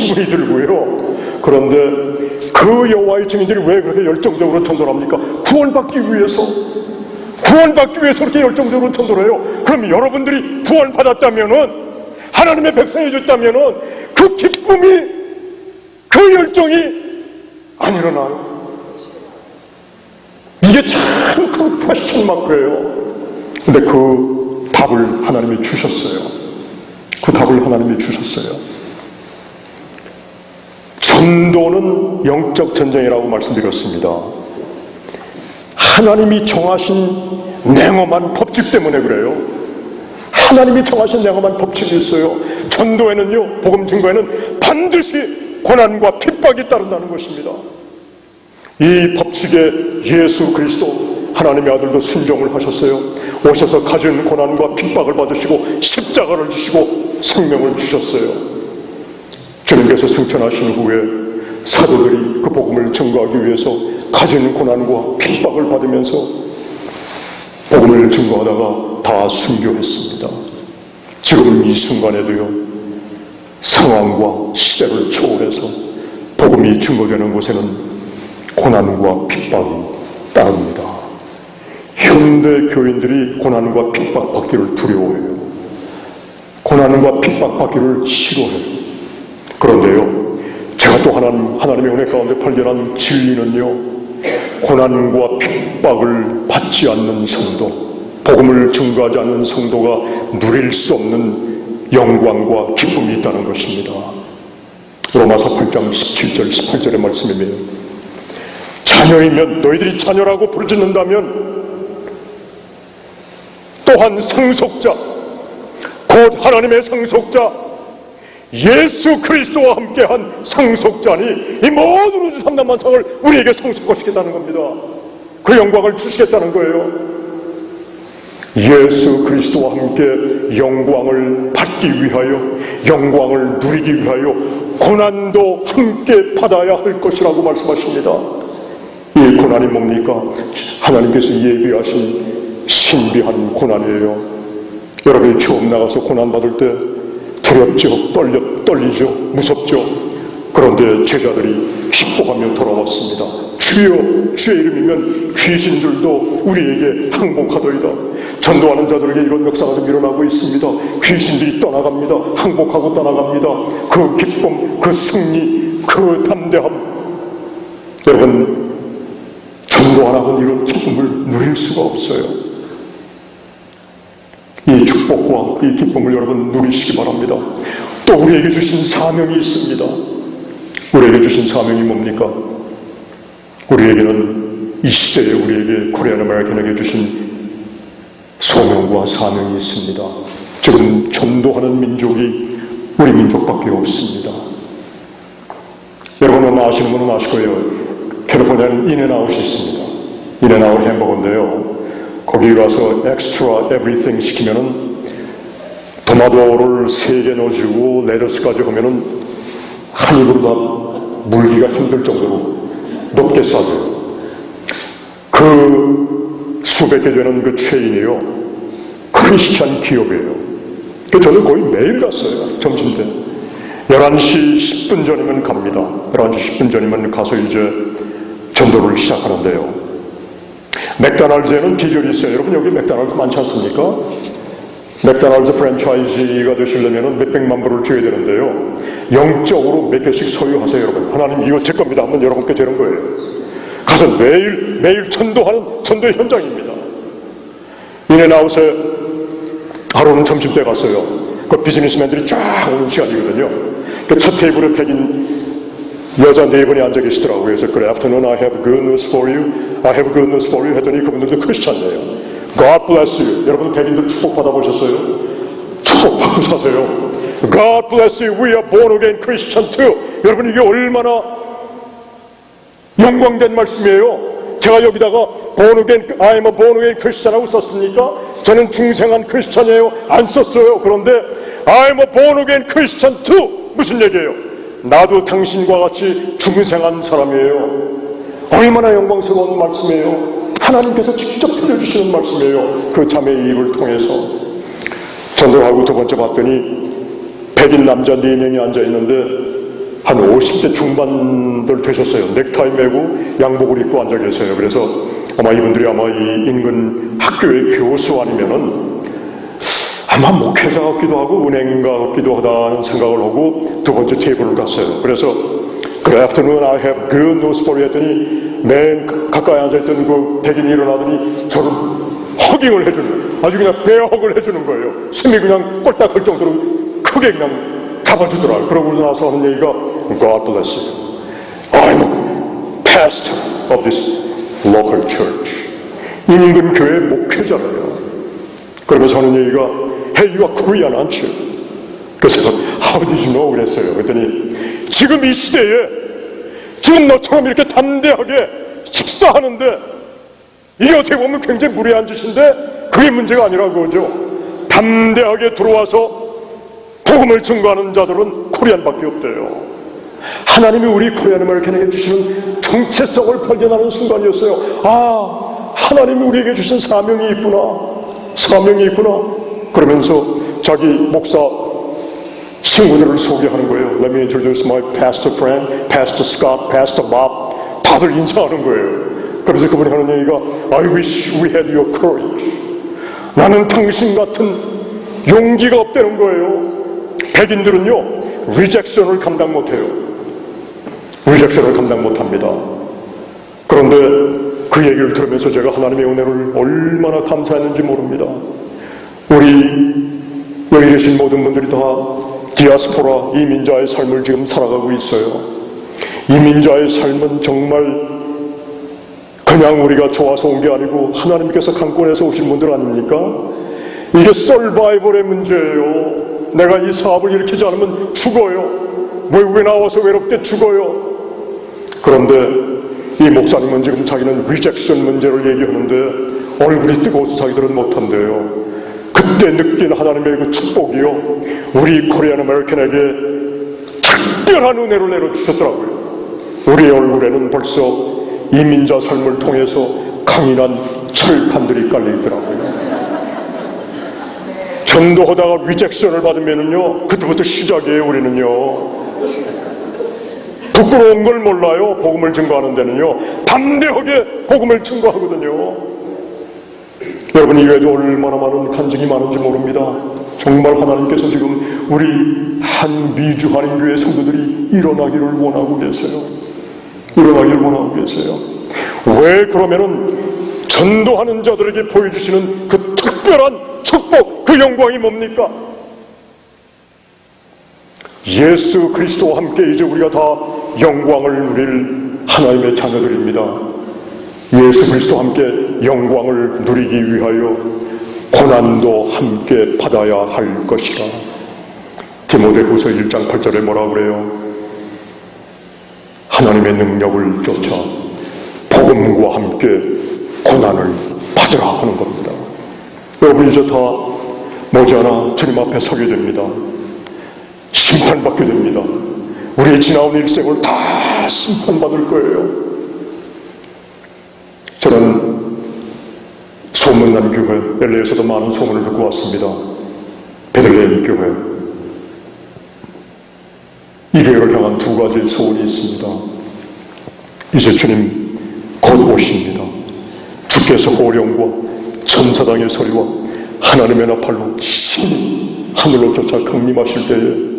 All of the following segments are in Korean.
기분이 들고요. 그런데 그 여호와의 증인들이 왜 그렇게 열정적으로 전도를 합니까? 구원받기 위해서 그렇게 열정적으로 전도를 해요. 그럼 여러분들이 구원받았다면은, 하나님의 백성이 됐다면은 그 기쁨이, 그 열정이 안 일어나요. 이게 참 큰 퀘스천 마크예요. 근데 그 답을 하나님이 주셨어요. 전도는 영적 전쟁이라고 말씀드렸습니다. 하나님이 정하신 냉엄한 법칙 때문에 그래요. 하나님이 정하신 냉엄한 법칙이 있어요. 전도에는요, 복음 증거에는 반드시 고난과 핍박이 따른다는 것입니다. 이 법칙에 예수 그리스도 하나님의 아들도 순종을 하셨어요. 오셔서 가진 고난과 핍박을 받으시고 십자가를 주시고 생명을 주셨어요. 주님께서 승천하신 후에 사도들이 그 복음을 증거하기 위해서 가진 고난과 핍박을 받으면서 복음을 증거하다가 다 순교했습니다. 지금 이 순간에도요, 상황과 시대를 초월해서 복음이 증거되는 곳에는 고난과 핍박이 따릅니다. 현대 교인들이 고난과 핍박받기를 두려워해요. 고난과 핍박받기를 싫어해요. 그런데요, 제가 또 하나님의 은혜 가운데 발견한 진리는요, 고난과 핍박을 받지 않는 성도, 복음을 증거하지 않는 성도가 누릴 수 없는 영광과 기쁨이 있다는 것입니다. 로마서 8장 17절 18절의 말씀이에요. 자녀이면, 너희들이 자녀라고 부르짖는다면 또한 상속자, 곧 하나님의 상속자 예수 그리스도와 함께한 상속자니 이 모든 우주 삼단만상을 우리에게 상속하시겠다는 겁니다. 그 영광을 주시겠다는 거예요. 예수 그리스도와 함께 영광을 받기 위하여, 영광을 누리기 위하여 고난도 함께 받아야 할 것이라고 말씀하십니다. 이 고난이 뭡니까? 하나님께서 예비하신 신비한 고난이에요. 여러분이 처음 나가서 고난받을 때 두렵죠, 떨리죠, 무섭죠. 그런데 제자들이 기뻐하며 돌아왔습니다. 주여, 주의 이름이면 귀신들도 우리에게 항복하더이다. 전도하는 자들에게 이런 역사가 좀 일어나고 있습니다. 귀신들이 떠나갑니다. 항복하고 떠나갑니다. 그 기쁨, 그 승리, 그 담대함, 여러분, 전도 안 하고는 이런 기쁨을 누릴 수가 없어요. 이 축복과 이 기쁨을 여러분 누리시기 바랍니다. 또 우리에게 주신 사명이 있습니다. 우리에게 주신 사명이 뭡니까? 우리에게는 이 시대에 우리에게 코리안 아메리칸에게 주신 소명과 사명이 있습니다. 지금 전도하는 민족이 우리 민족밖에 없습니다. 여러분 아마 아시는 분은 아실 거예요. 캘리포니아는 인앤아웃이 있습니다. 인앤아웃 햄버거인데요, 거기 가서 엑스트라 에브리띵 시키면은 토마토를 3개 넣어주고 레터스까지 하면은 한 입으로 다 물기가 힘들 정도로 높게 싸줘요. 그 수백 개 되는 그 체인이요, 큰 시한 기업이에요. 저는 거의 매일 갔어요. 점심때 11시 10분 전이면 갑니다. 11시 10분 전이면 가서 이제 전도를 시작하는데요, 맥도날드에는 비결이 있어요. 여러분 여기 맥도날드 많지 않습니까? 맥도날드 프랜차이즈가 되시려면 몇백만 불을 줘야 되는데요, 영적으로 몇 개씩 소유하세요. 여러분, 하나님 이거 제 겁니다 하면 여러분께 되는 거예요. 가서 매일 전도하는 전도의 현장입니다. 인앤아웃에 하루는 점심때 갔어요. 그 비즈니스맨들이 쫙 오는 시간이거든요. 그 첫 테이블에 백인 여자 4분이 앉아 계시더라고요. 그래서 Good afternoon, I have good news for you. I have good news for you 했더니 그분들도 크리스찬이에요. God bless you. 여러분 백인들 축복 받아보셨어요? 축복 받고 사세요. God bless you. We are born again Christian too. 여러분 이게 얼마나 영광된 말씀이에요. 제가 여기다가 born again, I am a born again Christian하고 썼습니까? 저는 중생한 크리스찬이에요. 안 썼어요. 그런데 I am a born again Christian too. 무슨 얘기예요? 나도 당신과 같이 중생한 사람이에요. 얼마나 영광스러운 말씀이에요. 하나님께서 직접 들려주시는 말씀이에요. 그 자매의 입을 통해서. 전도하고 두 번째 봤더니 백인 남자 4명이 앉아있는데 한 50대 중반들 되셨어요. 넥타이 메고 양복을 입고 앉아 계세요. 그래서 아마 이분들이 아마 이 인근 학교의 교수 아니면은 아마 목회자 같기도 하고 은행가 같기도 하다는 생각을 하고 두 번째 테이블을 갔어요. 그래서 Good afternoon, I have good news for you 했더니 맨 가까이 앉아있던 그 백인이 일어나더니 저를 허깅을 해주는, 아주 그냥 배허을 해주는 거예요. 숨이 그냥 꼴딱할 정도로 크게 그냥 잡아주더라고요. 그러고 나서 하는 얘기가 God bless you. I'm a pastor of this local church. 인근 교회 목회자래요. 그러면서 하는 얘기가 Hey, you are Korean, aren't you? 그래서 How did you know? 그랬어요. 그랬더니 지금 이 시대에 지금 너처럼 이렇게 담대하게 식사하는데 이게 어떻게 보면 굉장히 무례한 짓인데 그게 문제가 아니라고 그러죠. 담대하게 들어와서 복음을 증거하는 자들은 코리안밖에 없대요. 하나님이 우리 코리안 아메리칸에게 주시는 정체성을 발견하는 순간이었어요. 아, 하나님이 우리에게 주신 사명이 있구나. 그러면서 자기 목사 친구들을 소개하는 거예요. Let me introduce my pastor friend, Pastor Scott, Pastor Bob. 다들 인사하는 거예요. 그래서 그분이 하는 얘기가 I wish we had your courage. 나는 당신 같은 용기가 없다는 거예요. 백인들은요 리젝션을 감당 못해요. 리젝션을 감당 못합니다. 그런데 그 얘기를 들으면서 제가 하나님의 은혜를 얼마나 감사했는지 모릅니다. 우리 여기 계신 모든 분들이 다 디아스포라 이민자의 삶을 지금 살아가고 있어요. 이민자의 삶은 정말 그냥 우리가 좋아서 온 게 아니고 하나님께서 강권해서 오신 분들 아닙니까? 이게 서바이벌의 문제예요. 내가 이 사업을 일으키지 않으면 죽어요. 외국에 나와서 외롭게 죽어요. 그런데 이 목사님은 지금 자기는 리젝션 문제를 얘기하는데 얼굴이 뜨거워서 자기들은 못한대요. 그때 느낀 하나님의 그 축복이요, 우리 코리안 아메리칸에게 특별한 은혜를 내려주셨더라고요. 우리 얼굴에는 벌써 이민자 삶을 통해서 강인한 철판들이 깔려있더라고요. 전도하다가 리젝션을 받으면은요, 그때부터 시작이에요. 우리는요 부끄러운 걸 몰라요. 복음을 증거하는 데는요 담대하게 복음을 증거하거든요. 여러분, 이외에도 얼마나 많은 간증이 많은지 모릅니다. 정말 하나님께서 지금 우리 한 미주 한인교회 성도들이 일어나기를 원하고 계세요. 왜 그러면은 전도하는 자들에게 보여주시는 그 특별한 축복, 그 영광이 뭡니까? 예수 그리스도와 함께 이제 우리가 다 영광을 누릴 하나님의 자녀들입니다. 예수 그리스도와 함께 영광을 누리기 위하여 고난도 함께 받아야 할 것이라. 디모데후서 1장 8절에 뭐라 그래요? 하나님의 능력을 쫓아 복음과 함께 고난을 받으라 하는 겁니다. 여러분, 이제 다 머지않아 주님 앞에 서게 됩니다. 심판받게 됩니다. 우리의 지나온 일생을 다 심판받을 거예요. 저는 소문난 교회, LA에서도 많은 소문을 듣고 왔습니다. 베들레헴 교회. 이 교회를 향한 두 가지 소원이 있습니다. 이제 주님 곧 오십니다. 주께서 호령과 천사장의 소리와 하나님의 나팔로 신이 하늘로 쫓아 강림하실 때에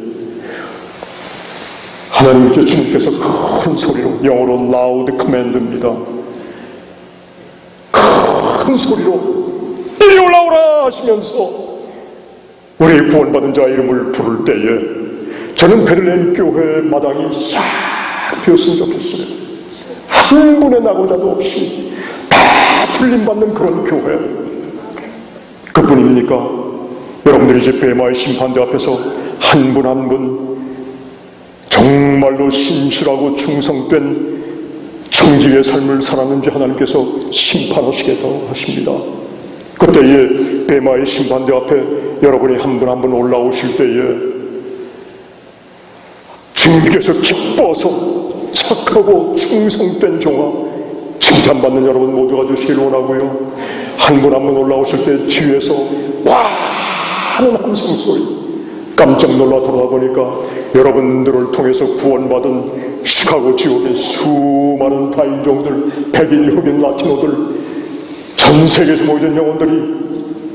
하나님께 주님께서 큰 소리로, 영어로 loud command입니다. 큰 소리로 이리 올라오라 하시면서 우리 구원받은 자 이름을 부를 때에 저는 베들레헴 교회 마당이 싹 비었으면 좋겠어요. 한 분의 낙오자도 없이 다 불림받는 그런 교회. 그뿐입니까? 여러분들이 이제 베마의 심판대 앞에서 한 분 한 분 정말로 신실하고 충성된 청지의 삶을 살았는지 하나님께서 심판하시겠다고 하십니다. 그때에 베마의 심판대 앞에 여러분이 한 분 한 분 올라오실 때에 주님께서 기뻐서 착하고 충성된 종아 칭찬받는 여러분 모두가 되시길 원하고요, 한 분 한 분 올라오실 때 뒤에서 와 하는 함성소리, 깜짝 놀라 돌아보니까 여러분들을 통해서 구원받은 시카고 지역의 수많은 다인종들, 백인, 흑인, 라티노들, 전 세계에서 모이던 영혼들이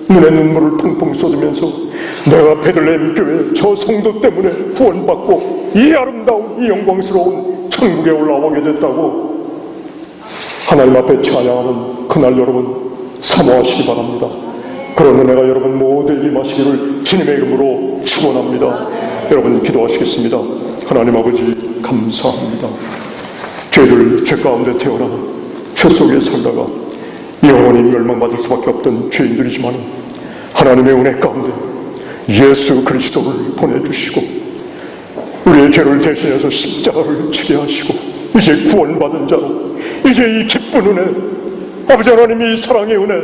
눈에 눈물을 펑펑 쏟으면서 내가 베들레헴 교회 저 성도 때문에 구원받고 이 아름다운 이 영광스러운 천국에 올라오게 됐다고 하나님 앞에 찬양하는 그날 여러분 사모하시기 바랍니다. 그런 은혜가 여러분 모두에게 임하시기를 주님의 이름으로 축원합니다. 여러분 기도하시겠습니다. 하나님 아버지 감사합니다. 저희들 죄 가운데 태어나 죄 속에 살다가 영원히 멸망받을 수밖에 없던 죄인들이지만 하나님의 은혜 가운데 예수 그리스도를 보내주시고 우리의 죄를 대신해서 십자가를 지게 하시고 이제 구원받은 자로 이제 이 기쁜 은혜 아버지 하나님이 사랑의 은혜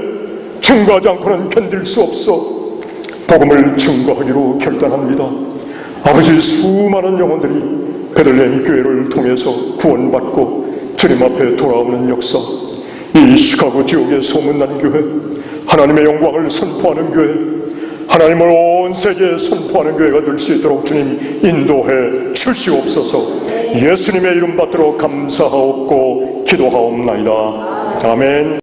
증거하지 않고는 견딜 수 없어 복음을 증거하기로 결단합니다. 아버지 수많은 영혼들이 베들레헴 교회를 통해서 구원받고 주님 앞에 돌아오는 역사 이 시카고 지옥의 소문난 교회 하나님의 영광을 선포하는 교회 하나님을 온 세계에 선포하는 교회가 될 수 있도록 주님 인도해 주시옵소서. 예수님의 이름 받들어 감사하옵고 기도하옵나이다. 아멘.